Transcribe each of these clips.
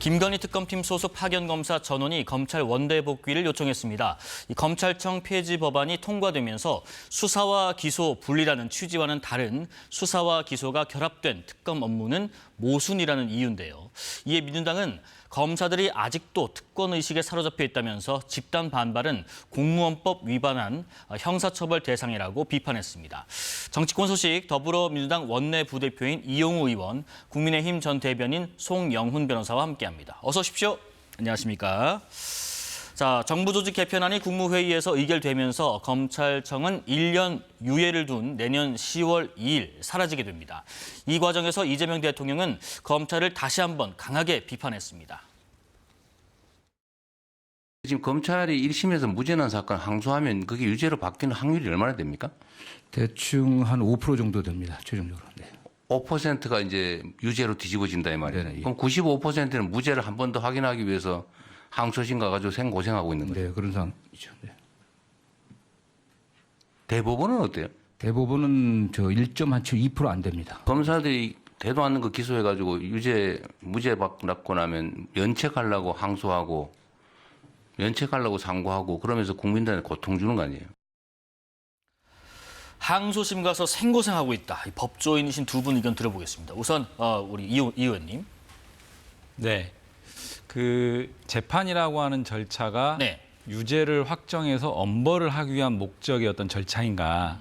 김건희 특검팀 소속 파견검사 전원이 검찰 원대 복귀를 요청했습니다. 이 검찰청 폐지 법안이 통과되면서 수사와 기소 분리라는 취지와는 다른 수사와 기소가 결합된 특검 업무는 모순이라는 이유인데요. 이에 민주당은 검사들이 아직도 특권 의식에 사로잡혀 있다면서 집단 반발은 공무원법 위반한 형사처벌 대상이라고 비판했습니다. 정치권 소식 더불어민주당 원내 부대표인 이용우 의원, 국민의힘 전 대변인 송영훈 변호사와 함께합니다. 어서 오십시오. 안녕하십니까. 자, 정부 조직 개편안이 국무회의에서 의결되면서 검찰청은 1년 유예를 둔 내년 10월 2일 사라지게 됩니다. 이 과정에서 이재명 대통령은 검찰을 다시 한번 강하게 비판했습니다. 지금 검찰이 1심에서 무죄 난 사건 항소하면 그게 유죄로 바뀌는 확률이 얼마나 됩니까? 대충 한 5% 정도 됩니다. 최종적으로. 네. 5%가 이제 유죄로 뒤집어진다 이 말이에요. 네네. 그럼 95%는 무죄를 한 번 더 확인하기 위해서 항소심 가가지고 생고생하고 있는 거예요. 네, 그런 상황이죠. 네. 대법원은 어때요? 대부분은 저 1.2% 안 됩니다. 검사들이 되도 않는 거 기소해가지고 무죄 받고 나면 면책하려고 항소하고 면책하려고 상고하고 그러면서 국민들한테 고통 주는 거 아니에요? 항소심 가서 생고생하고 있다. 법조인이신 두 분 의견 들어보겠습니다. 우선 우리 이 의원님. 네. 그 재판이라고 하는 절차가 네. 유죄를 확정해서 엄벌을 하기 위한 목적의 어떤 절차인가.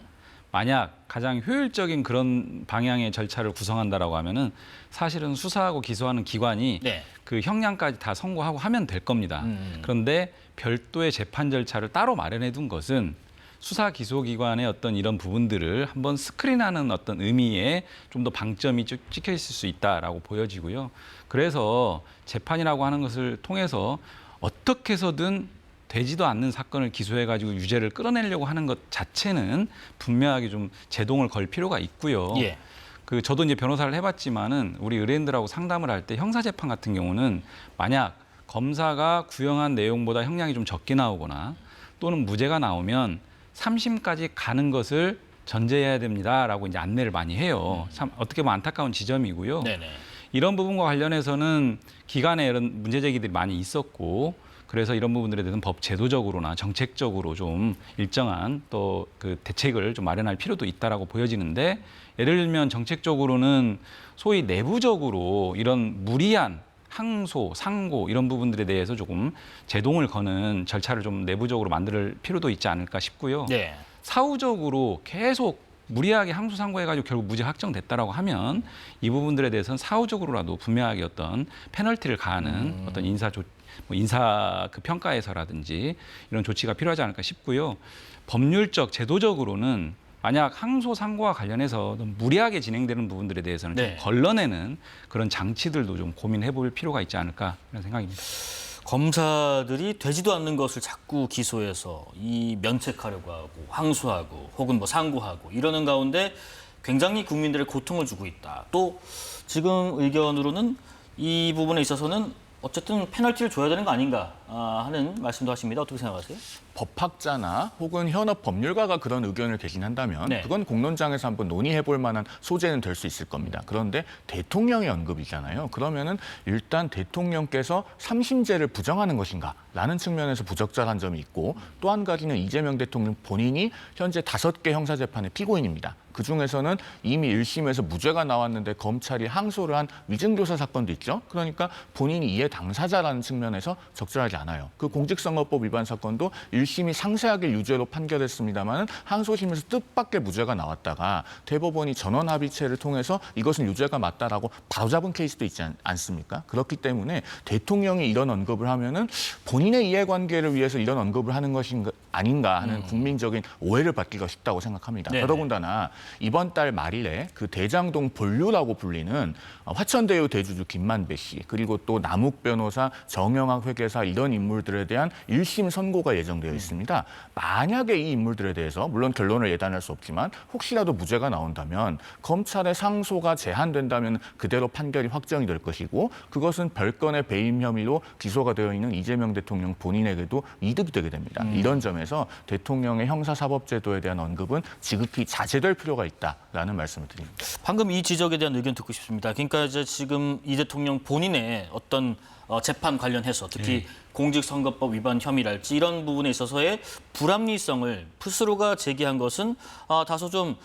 만약 가장 효율적인 그런 방향의 절차를 구성한다라고 하면은 사실은 수사하고 기소하는 기관이 네. 그 형량까지 다 선고하고 하면 될 겁니다. 그런데 별도의 재판 절차를 따로 마련해 둔 것은 수사 기소 기관의 어떤 이런 부분들을 한번 스크린하는 어떤 의미에 좀 더 방점이 찍혀 있을 수 있다라고 보여지고요. 그래서 재판이라고 하는 것을 통해서 어떻게 해서든 되지도 않는 사건을 기소해가지고 유죄를 끌어내려고 하는 것 자체는 분명하게 좀 제동을 걸 필요가 있고요. 예. 그 저도 이제 변호사를 해봤지만은 우리 의뢰인들하고 상담을 할 때 형사재판 같은 경우는 만약 검사가 구형한 내용보다 형량이 좀 적게 나오거나 또는 무죄가 나오면 3심까지 가는 것을 전제해야 됩니다라고 이제 안내를 많이 해요. 참 어떻게 보면 안타까운 지점이고요. 네네. 이런 부분과 관련해서는 기간에 이런 문제 제기들이 많이 있었고 그래서 이런 부분들에 대해서는 법 제도적으로나 정책적으로 좀 일정한 또 그 대책을 좀 마련할 필요도 있다라고 보여지는데 예를 들면 정책적으로는 소위 내부적으로 이런 무리한 항소, 상고 이런 부분들에 대해서 조금 제동을 거는 절차를 좀 내부적으로 만들 필요도 있지 않을까 싶고요. 네. 사후적으로 계속 무리하게 항소 상고해가지고 결국 무죄 확정됐다라고 하면 이 부분들에 대해서는 사후적으로라도 분명하게 어떤 페널티를 가하는 어떤 인사 그 평가에서라든지 이런 조치가 필요하지 않을까 싶고요. 법률적, 제도적으로는 만약 항소 상고와 관련해서 무리하게 진행되는 부분들에 대해서는 네. 좀 걸러내는 그런 장치들도 좀 고민해 볼 필요가 있지 않을까 이런 생각입니다. 검사들이 되지도 않는 것을 자꾸 기소해서 이 면책하려고 하고 항소하고 혹은 뭐 상고하고 이러는 가운데 굉장히 국민들의 고통을 주고 있다. 또 지금 의견으로는 이 부분에 있어서는 어쨌든 페널티를 줘야 되는 거 아닌가 하는 말씀도 하십니다. 어떻게 생각하세요? 법학자나 혹은 현업 법률가가 그런 의견을 개진한다면 네. 그건 공론장에서 한번 논의해 볼 만한 소재는 될 수 있을 겁니다. 그런데 대통령의 언급이잖아요. 그러면은 일단 대통령께서 3심제를 부정하는 것인가? 라는 측면에서 부적절한 점이 있고 또 한 가지는 이재명 대통령 본인이 현재 5개 형사재판의 피고인입니다. 그중에서는 이미 1심에서 무죄가 나왔는데 검찰이 항소를 한 위증교사 사건도 있죠. 그러니까 본인이 이해 당사자라는 측면에서 적절하지 않아요. 그 공직선거법 위반 사건도 1심이 상세하게 유죄로 판결했습니다만 항소심에서 뜻밖의 무죄가 나왔다가 대법원이 전원합의체를 통해서 이것은 유죄가 맞다라고 바로잡은 케이스도 있지 않습니까? 그렇기 때문에 대통령이 이런 언급을 하면은 본인의 이해관계를 위해서 이런 언급을 하는 것인가 아닌가 하는 국민적인 오해를 받기가 쉽다고 생각합니다. 네네. 더더군다나 이번 달 말일에 그 대장동 본류라고 불리는 화천대유 대주주 김만배 씨 그리고 또 남욱 변호사, 정영학 회계사 이런 인물들에 대한 1심 선고가 예정되어 있습니다. 만약에 이 인물들에 대해서 물론 결론을 예단할 수 없지만 혹시라도 무죄가 나온다면 검찰의 상소가 제한된다면 그대로 판결이 확정이 될 것이고 그것은 별건의 배임 혐의로 기소가 되어 있는 이재명 대통령 본인에게도 이득이 되게 됩니다. 이런 점에서 대통령의 형사사법제도에 대한 언급은 지극히 자제될 필요가 필요가 있다라는 말씀을 드립니다. 방금 이 지적에 대한 의견 듣고 싶습니다. 그러니까 이제 지금 이 대통령 본인의 어떤 재판 관련해서 특히 공직선거법 위반 혐의랄지 이런 부분에 있어서의 불합리성을 스스로가 제기한 것은 다소 좀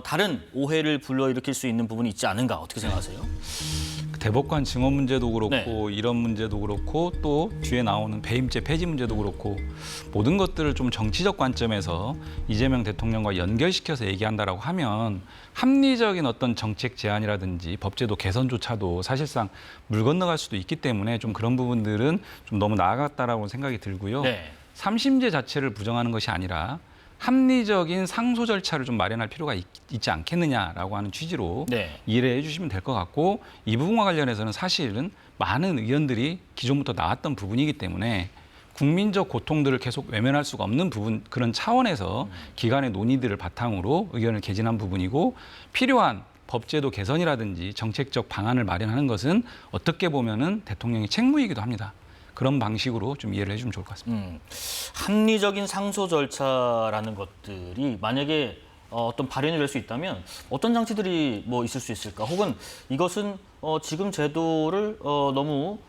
다른 오해를 불러일으킬 수 있는 부분이 있지 않은가 어떻게 생각하세요? 대법관 증언 문제도 그렇고 네. 이런 문제도 그렇고 또 뒤에 나오는 배임죄 폐지 문제도 그렇고 모든 것들을 좀 정치적 관점에서 이재명 대통령과 연결시켜서 얘기한다라고 하면 합리적인 어떤 정책 제안이라든지 법제도 개선조차도 사실상 물 건너갈 수도 있기 때문에 좀 그런 부분들은 좀 너무 나아갔다라고 생각이 들고요. 네. 3심제 자체를 부정하는 것이 아니라 합리적인 상소 절차를 좀 마련할 필요가 있지 않겠느냐라고 하는 취지로 네. 이해를 해주시면 될 것 같고 이 부분과 관련해서는 사실은 많은 의견들이 기존부터 나왔던 부분이기 때문에 국민적 고통들을 계속 외면할 수가 없는 부분 그런 차원에서 기간의 논의들을 바탕으로 의견을 개진한 부분이고 필요한 법제도 개선이라든지 정책적 방안을 마련하는 것은 어떻게 보면은 대통령의 책무이기도 합니다. 그런 방식으로 좀 이해를 해주면 좋을 것 같습니다. 합리적인 상소 절차라는 것들이 만약에 어떤 발현이 될 수 있다면 어떤 장치들이 뭐 있을 수 있을까? 혹은 이것은 지금 제도를 너무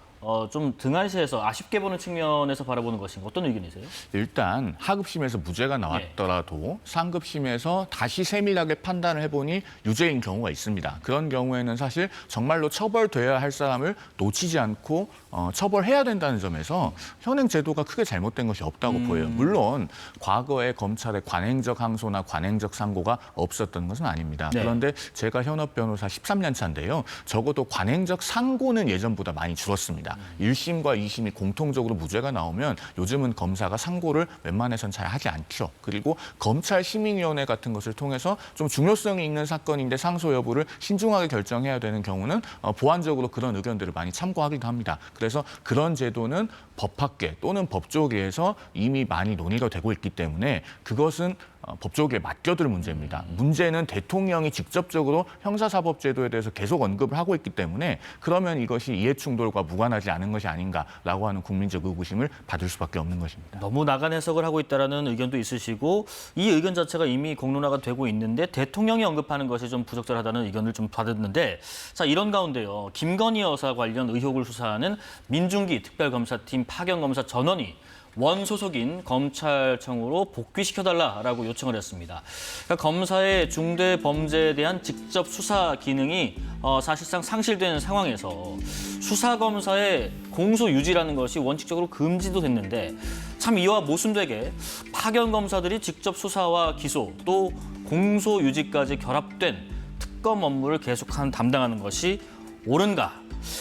좀 등한시해서 아쉽게 보는 측면에서 바라보는 것인가? 어떤 의견이세요? 일단 하급심에서 무죄가 나왔더라도 상급심에서 다시 세밀하게 판단을 해보니 유죄인 경우가 있습니다. 그런 경우에는 사실 정말로 처벌돼야 할 사람을 놓치지 않고 처벌해야 된다는 점에서 현행 제도가 크게 잘못된 것이 없다고 보여요. 물론 과거에 검찰의 관행적 항소나 관행적 상고가 없었던 것은 아닙니다. 네. 그런데 제가 현업 변호사 13년 차인데요. 적어도 관행적 상고는 예전보다 많이 줄었습니다. 1심과 2심이 공통적으로 무죄가 나오면 요즘은 검사가 상고를 웬만해선 잘 하지 않죠. 그리고 검찰 시민위원회 같은 것을 통해서 좀 중요성이 있는 사건인데 상소 여부를 신중하게 결정해야 되는 경우는 보완적으로 그런 의견들을 많이 참고하기도 합니다. 그래서 그런 제도는 법학계 또는 법조계에서 이미 많이 논의가 되고 있기 때문에 그것은 법조계에 맡겨둘 문제입니다. 문제는 대통령이 직접적으로 형사사법제도에 대해서 계속 언급을 하고 있기 때문에 그러면 이것이 이해충돌과 무관하지 않은 것이 아닌가라고 하는 국민적 의구심을 받을 수밖에 없는 것입니다. 너무 나간 해석을 하고 있다는 의견도 있으시고 이 의견 자체가 이미 공론화가 되고 있는데 대통령이 언급하는 것이 좀 부적절하다는 의견을 좀 받았는데 자 이런 가운데요. 김건희 여사 관련 의혹을 수사하는 민중기 특별검사팀 파견검사 전원이 원소속인 검찰청으로 복귀시켜달라라고 요청을 했습니다. 그러니까 검사의 중대 범죄에 대한 직접 수사 기능이 사실상 상실된 상황에서 수사검사의 공소 유지라는 것이 원칙적으로 금지도 됐는데 참 이와 모순되게 파견검사들이 직접 수사와 기소 또 공소 유지까지 결합된 특검 업무를 계속한 담당하는 것이 옳은가?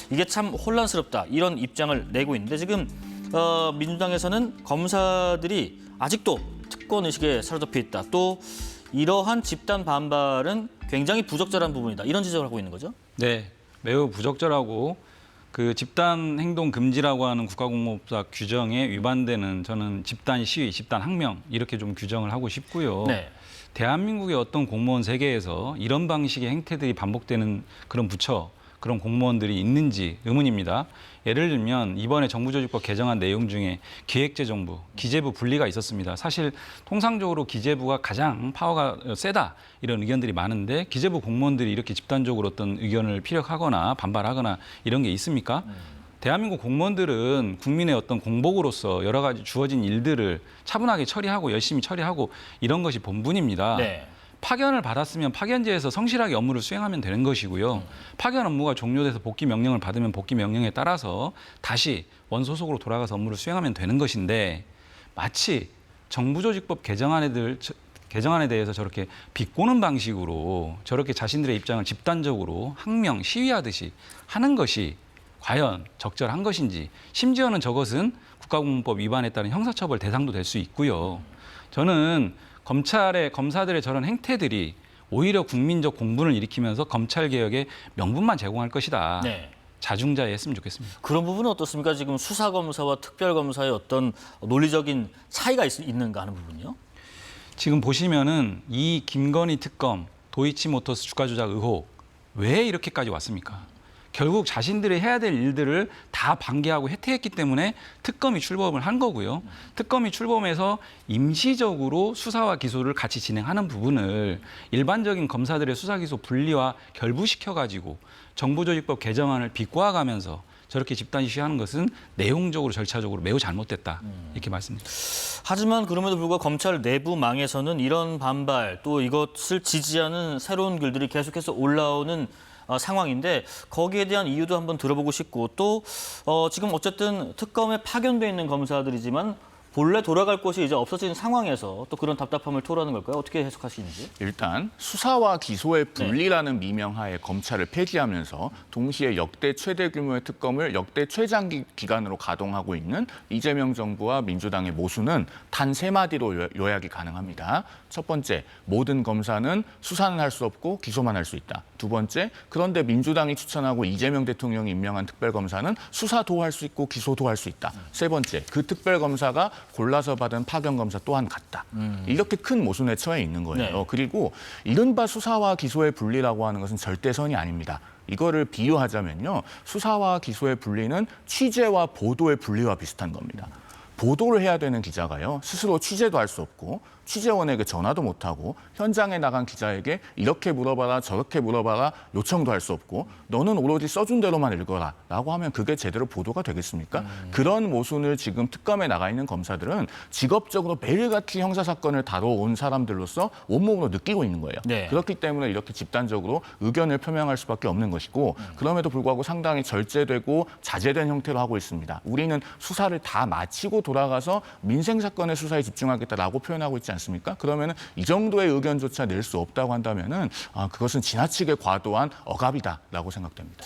이게 참 혼란스럽다 이런 입장을 내고 있는데 지금 민주당에서는 검사들이 아직도 특권 의식에 사로잡혀 있다. 또 이러한 집단 반발은 굉장히 부적절한 부분이다. 이런 지적을 하고 있는 거죠? 네, 매우 부적절하고 그 집단 행동 금지라고 하는 국가공무법사 규정에 위반되는 저는 집단 시위, 집단 항명 이렇게 좀 규정을 하고 싶고요. 네. 대한민국의 어떤 공무원 세계에서 이런 방식의 행태들이 반복되는 그런 부처, 그런 공무원들이 있는지 의문입니다. 예를 들면 이번에 정부조직법 개정안 내용 중에 기획재정부, 기재부 분리가 있었습니다. 사실 통상적으로 기재부가 가장 파워가 세다 이런 의견들이 많은데 기재부 공무원들이 이렇게 집단적으로 어떤 의견을 피력하거나 반발하거나 이런 게 있습니까? 대한민국 공무원들은 국민의 어떤 공복으로서 여러 가지 주어진 일들을 차분하게 처리하고 열심히 처리하고 이런 것이 본분입니다. 네. 파견을 받았으면 파견제에서 성실하게 업무를 수행하면 되는 것이고요. 파견 업무가 종료돼서 복귀 명령을 받으면 복귀 명령에 따라서 다시 원소속으로 돌아가서 업무를 수행하면 되는 것인데 마치 정부조직법 개정안에 대해서 저렇게 비꼬는 방식으로 저렇게 자신들의 입장을 집단적으로 항명, 시위하듯이 하는 것이 과연 적절한 것인지 심지어는 저것은 국가공무법 위반에 따른 형사처벌 대상도 될 수 있고요. 저는 검사들의 저런 행태들이 오히려 국민적 공분을 일으키면서 검찰개혁에 명분만 제공할 것이다. 네. 자중자애했으면 좋겠습니다. 그런 부분은 어떻습니까? 지금 수사검사와 특별검사의 어떤 논리적인 차이가 있는가 하는 부분이요? 지금 보시면은 이 김건희 특검, 도이치모터스 주가 조작 의혹 왜 이렇게까지 왔습니까? 결국 자신들이 해야 될 일들을 다 방기하고 해태했기 때문에 특검이 출범을 한 거고요. 특검이 출범해서 임시적으로 수사와 기소를 같이 진행하는 부분을 일반적인 검사들의 수사 기소 분리와 결부시켜가지고 정보조직법 개정안을 비꼬아가면서 저렇게 집단 시위하는 것은 내용적으로 절차적으로 매우 잘못됐다 이렇게 말씀드립니다. 하지만 그럼에도 불구하고 검찰 내부망에서는 이런 반발 또 이것을 지지하는 새로운 글들이 계속해서 올라오는 상황인데 거기에 대한 이유도 한번 들어보고 싶고 또 지금 어쨌든 특검에 파견돼 있는 검사들이지만 본래 돌아갈 곳이 이제 없어진 상황에서 또 그런 답답함을 토로하는 걸까요? 어떻게 해석하시는지? 일단 수사와 기소의 분리라는 미명하에 검찰을 폐지하면서 동시에 역대 최대 규모의 특검을 역대 최장기 기간으로 가동하고 있는 이재명 정부와 민주당의 모순은 단 세 마디로 요약이 가능합니다. 첫 번째, 모든 검사는 수사는 할 수 없고 기소만 할 수 있다. 두 번째, 그런데 민주당이 추천하고 이재명 대통령이 임명한 특별검사는 수사도 할 수 있고 기소도 할 수 있다. 세 번째, 그 특별검사가 골라서 받은 파견검사 또한 같다. 이렇게 큰 모순에 처해 있는 거예요. 네. 그리고 이른바 수사와 기소의 분리라고 하는 것은 절대선이 아닙니다. 이거를 비유하자면요. 수사와 기소의 분리는 취재와 보도의 분리와 비슷한 겁니다. 보도를 해야 되는 기자가요. 스스로 취재도 할 수 없고 취재원에게 전화도 못하고 현장에 나간 기자에게 이렇게 물어봐라 저렇게 물어봐라 요청도 할 수 없고 너는 오로지 써준 대로만 읽어라 라고 하면 그게 제대로 보도가 되겠습니까? 그런 모순을 지금 특검에 나가 있는 검사들은 직업적으로 매일같이 형사사건을 다뤄온 사람들로서 온몸으로 느끼고 있는 거예요. 네. 그렇기 때문에 이렇게 집단적으로 의견을 표명할 수밖에 없는 것이고 그럼에도 불구하고 상당히 절제되고 자제된 형태로 하고 있습니다. 우리는 수사를 다 마치고 돌아가서 민생사건의 수사에 집중하겠다라고 표현하고 있지 않습니까? 그러면 이 정도의 의견조차 낼 수 없다고 한다면은 그것은 지나치게 과도한 억압이다라고 생각됩니다.